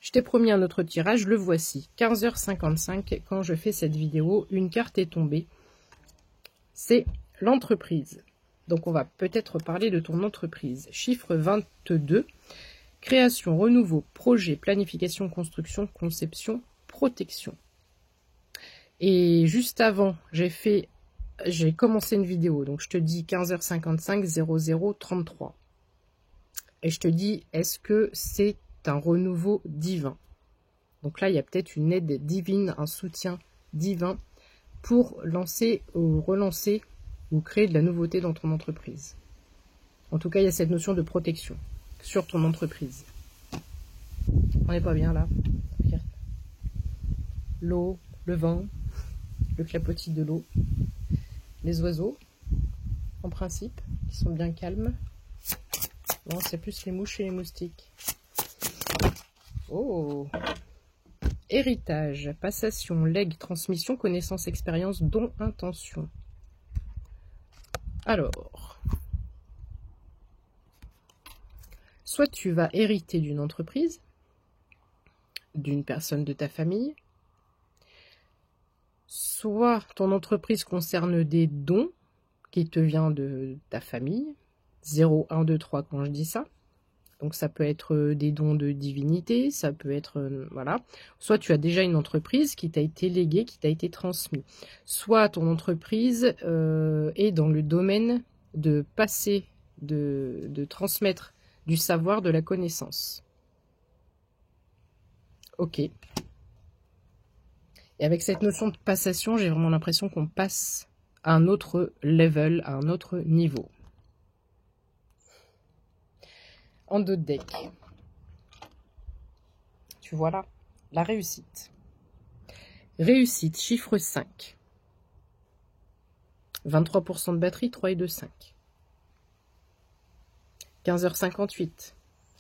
Je t'ai promis un autre tirage, le voici. 15h55, quand je fais cette vidéo, une carte est tombée. C'est l'entreprise. Donc on va peut-être parler de ton entreprise. Chiffre 22, création, renouveau, projet, planification, construction, conception, protection. Et juste avant, j'ai commencé une vidéo. Donc je te dis 15h55, 0033. Et je te dis, est-ce que c'est un renouveau divin? Donc là, il y a peut-être une aide divine, un soutien divin pour lancer ou relancer ou créer de la nouveauté dans ton entreprise. En tout cas, il y a cette notion de protection sur ton entreprise. On n'est pas bien là. L'eau, le vent, le clapotis de l'eau, les oiseaux, en principe, qui sont bien calmes. Non, c'est plus les mouches et les moustiques. Oh! Héritage, passation, legs, transmission, connaissance, expérience, don, intention. Alors, soit tu vas hériter d'une entreprise, d'une personne de ta famille, soit ton entreprise concerne des dons qui te viennent de ta famille, 0, 1, 2, 3 quand je dis ça. Donc ça peut être des dons de divinité, ça peut être, voilà. Soit tu as déjà une entreprise qui t'a été léguée, qui t'a été transmise. Soit ton entreprise est dans le domaine de passer, de transmettre du savoir, de la connaissance. Ok. Et avec cette notion de passation, j'ai vraiment l'impression qu'on passe à un autre level, à un autre niveau. En dos de deck, tu vois là, la réussite. Réussite, chiffre 5. 23% de batterie, 3 et 2, 5. 15h58.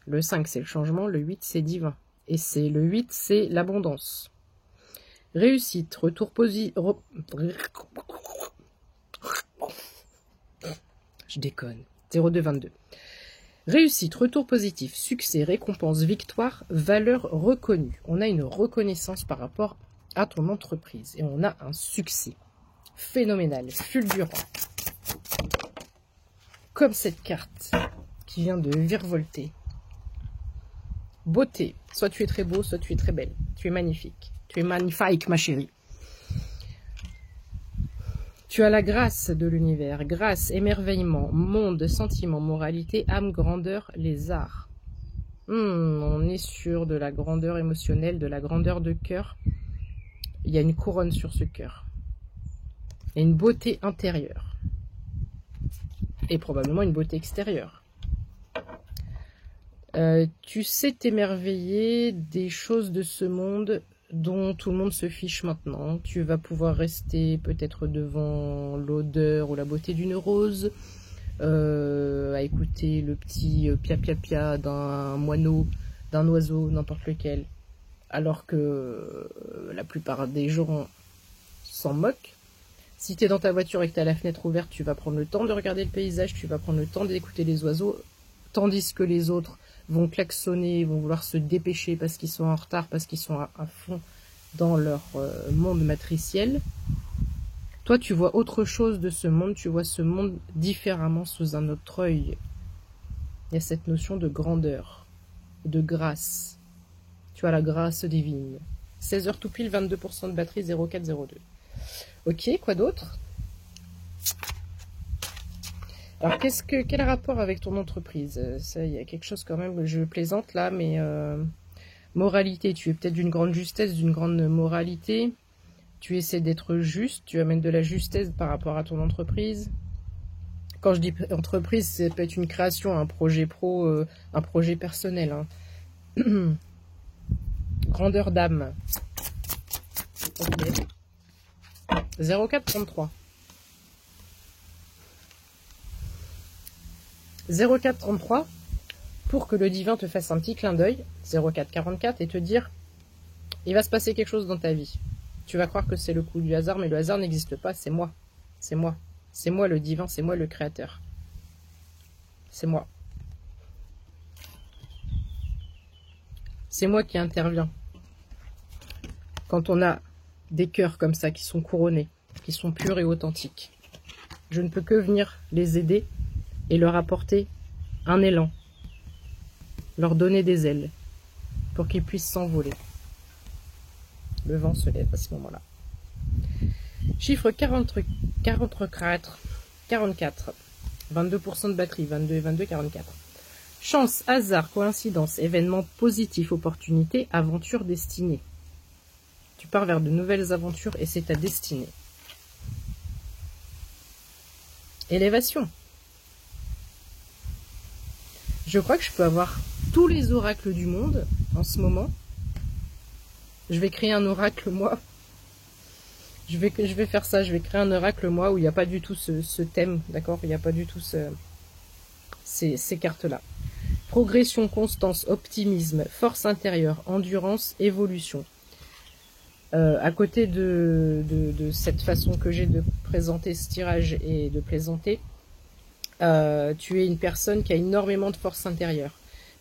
Le 5, c'est le changement, le 8, c'est divin. Et c'est le 8, c'est l'abondance. Réussite, retour positif. Je déconne. 0222. Réussite, retour positif, succès, récompense, victoire, valeur reconnue. On a une reconnaissance par rapport à ton entreprise et on a un succès phénoménal, fulgurant. Comme cette carte qui vient de virevolter. Beauté, soit tu es très beau, soit tu es très belle. Tu es magnifique. Tu es magnifique, ma chérie. Tu as la grâce de l'univers, grâce, émerveillement, monde, sentiment, moralité, âme, grandeur, les arts. On est sur de la grandeur émotionnelle, de la grandeur de cœur. Il y a une couronne sur ce cœur. Il y a une beauté intérieure. Et probablement une beauté extérieure. Tu sais t'émerveiller des choses de ce monde dont tout le monde se fiche maintenant. Tu vas pouvoir rester peut-être devant l'odeur ou la beauté d'une rose, à écouter le petit pia-pia-pia d'un moineau, d'un oiseau, n'importe lequel, alors que la plupart des gens s'en moquent. Si tu es dans ta voiture et que tu as la fenêtre ouverte, tu vas prendre le temps de regarder le paysage, tu vas prendre le temps d'écouter les oiseaux, tandis que les autres vont klaxonner, vont vouloir se dépêcher parce qu'ils sont en retard, parce qu'ils sont à fond dans leur monde matriciel. Toi, tu vois autre chose de ce monde, tu vois ce monde différemment sous un autre œil. Il y a cette notion de grandeur, de grâce. Tu as la grâce divine. 16h tout pile, 22% de batterie, 0402. Ok, quoi d'autre? Alors, quel rapport avec ton entreprise? Ça, il y a quelque chose quand même, je plaisante là, mais moralité, tu es peut-être d'une grande justesse, d'une grande moralité. Tu essaies d'être juste, tu amènes de la justesse par rapport à ton entreprise. Quand je dis entreprise, ça peut être une création, un projet pro, un projet personnel. Hein. Grandeur d'âme. Ok. 0433. 0433, pour que le divin te fasse un petit clin d'œil, 0444, et te dire, il va se passer quelque chose dans ta vie. Tu vas croire que c'est le coup du hasard, mais le hasard n'existe pas, c'est moi. C'est moi. C'est moi le divin, c'est moi le créateur. C'est moi. C'est moi qui interviens. Quand on a des cœurs comme ça, qui sont couronnés, qui sont purs et authentiques, je ne peux que venir les aider et leur apporter un élan, leur donner des ailes pour qu'ils puissent s'envoler. Le vent se lève à ce moment-là. Chiffre 44, 22% de batterie, 22 et 22, 44. Chance, hasard, coïncidence, événement positif, opportunité, aventure, destinée. Tu pars vers de nouvelles aventures et c'est ta destinée. Élévation. Je crois que je peux avoir tous les oracles du monde en ce moment. Je vais créer un oracle, moi. Je vais faire ça, je vais créer un oracle, moi, où il n'y a pas du tout ce thème, d'accord? Il n'y a pas du tout ces cartes-là. Progression, constance, optimisme, force intérieure, endurance, évolution. À côté de cette façon que j'ai de présenter ce tirage et de plaisanter, tu es une personne qui a énormément de force intérieure.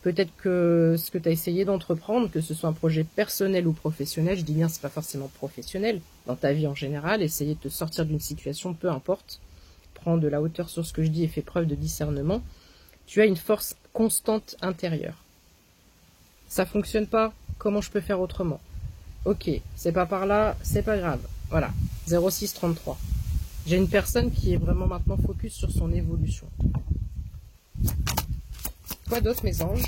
Peut-être que ce que tu as essayé d'entreprendre, que ce soit un projet personnel ou professionnel, je dis bien c'est pas forcément professionnel, dans ta vie en général, essayer de te sortir d'une situation, peu importe, prends de la hauteur sur ce que je dis et fais preuve de discernement, tu as une force constante intérieure. Ça fonctionne pas, comment je peux faire autrement? Ok, c'est pas par là, c'est pas grave. Voilà, 0633. J'ai une personne qui est vraiment maintenant focus sur son évolution. Quoi d'autre, mes anges?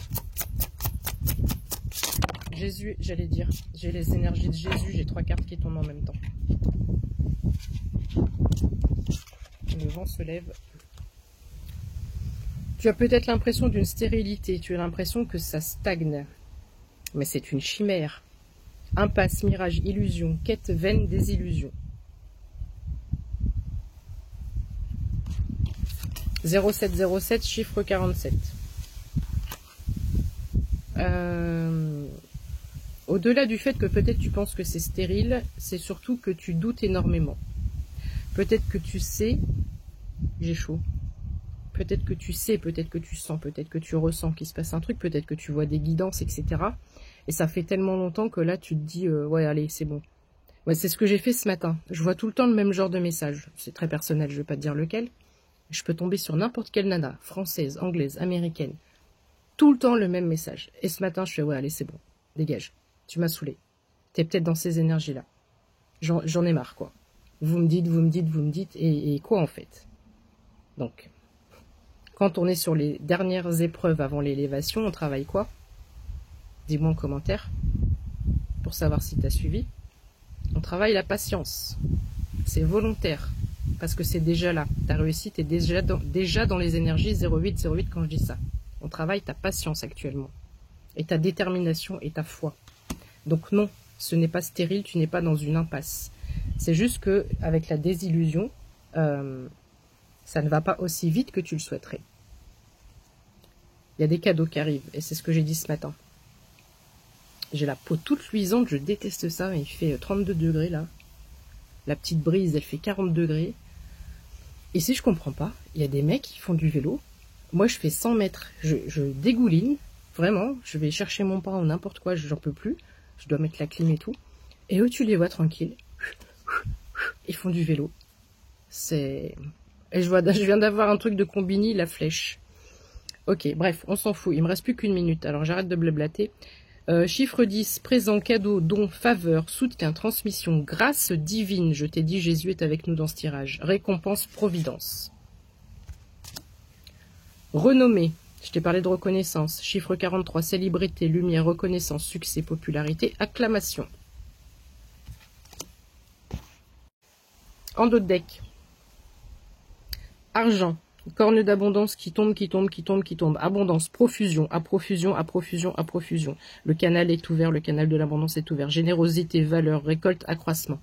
Jésus, j'allais dire. J'ai les énergies de Jésus, j'ai 3 cartes qui tombent en même temps. Le vent se lève. Tu as peut-être l'impression d'une stérilité, tu as l'impression que ça stagne. Mais c'est une chimère. Impasse, mirage, illusion, quête vaine, désillusion. 0707, chiffre 47. Au-delà du fait que peut-être tu penses que c'est stérile, c'est surtout que tu doutes énormément. Peut-être que tu sais, j'ai chaud. Peut-être que tu sais, peut-être que tu sens, peut-être que tu ressens qu'il se passe un truc, peut-être que tu vois des guidances, etc. Et ça fait tellement longtemps que là tu te dis, ouais allez c'est bon. Ouais, c'est ce que j'ai fait ce matin. Je vois tout le temps le même genre de message. C'est très personnel, je vais pas te dire lequel. Je peux tomber sur n'importe quelle nana, française, anglaise, américaine. Tout le temps le même message. Et ce matin je fais, ouais allez c'est bon, dégage. Tu m'as saoulé. T'es peut-être dans ces énergies-là. J'en ai marre, quoi. Vous me dites, et quoi en fait? Donc, quand on est sur les dernières épreuves avant l'élévation, on travaille quoi? Dis-moi en commentaire, pour savoir si tu as suivi. On travaille la patience. C'est volontaire, parce que c'est déjà là. Ta réussite est déjà dans les énergies 0808 quand je dis ça. On travaille ta patience actuellement, et ta détermination et ta foi. Donc non, ce n'est pas stérile, tu n'es pas dans une impasse. C'est juste que avec la désillusion, ça ne va pas aussi vite que tu le souhaiterais. Il y a des cadeaux qui arrivent, et c'est ce que j'ai dit ce matin. J'ai la peau toute luisante, je déteste ça, il fait 32 degrés là. La petite brise, elle fait 40 degrés. Et si je comprends pas, il y a des mecs qui font du vélo. Moi, je fais 100 mètres, je dégouline, vraiment, je vais chercher mon pain ou n'importe quoi, j'en peux plus. Je dois mettre la clim et tout. Et eux, tu les vois tranquilles. Ils font du vélo. Et je viens d'avoir un truc de Combini, la flèche. Ok, bref, on s'en fout. Il me reste plus qu'une minute, alors j'arrête de blablater. Chiffre 10, présent, cadeau, don, faveur, soutien, transmission, grâce divine. Je t'ai dit, Jésus est avec nous dans ce tirage. Récompense, providence. Renommée. Je t'ai parlé de reconnaissance. Chiffre 43, célébrité, lumière, reconnaissance, succès, popularité, acclamation. En dos de deck. Argent. Corne d'abondance qui tombe. Abondance, profusion, à profusion. Le canal est ouvert, le canal de l'abondance est ouvert. Générosité, valeur, récolte, accroissement.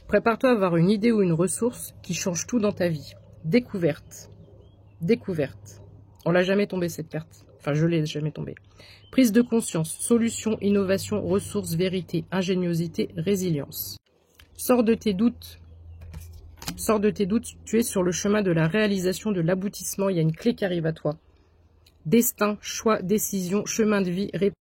Prépare-toi à avoir une idée ou une ressource qui change tout dans ta vie. Découverte. On l'a jamais tombé cette carte. Enfin, je l'ai jamais tombée. Prise de conscience, solution, innovation, ressources, vérité, ingéniosité, résilience. Sors de tes doutes, tu es sur le chemin de la réalisation, de l'aboutissement, il y a une clé qui arrive à toi. destin, choix, décision, chemin de vie, réponse.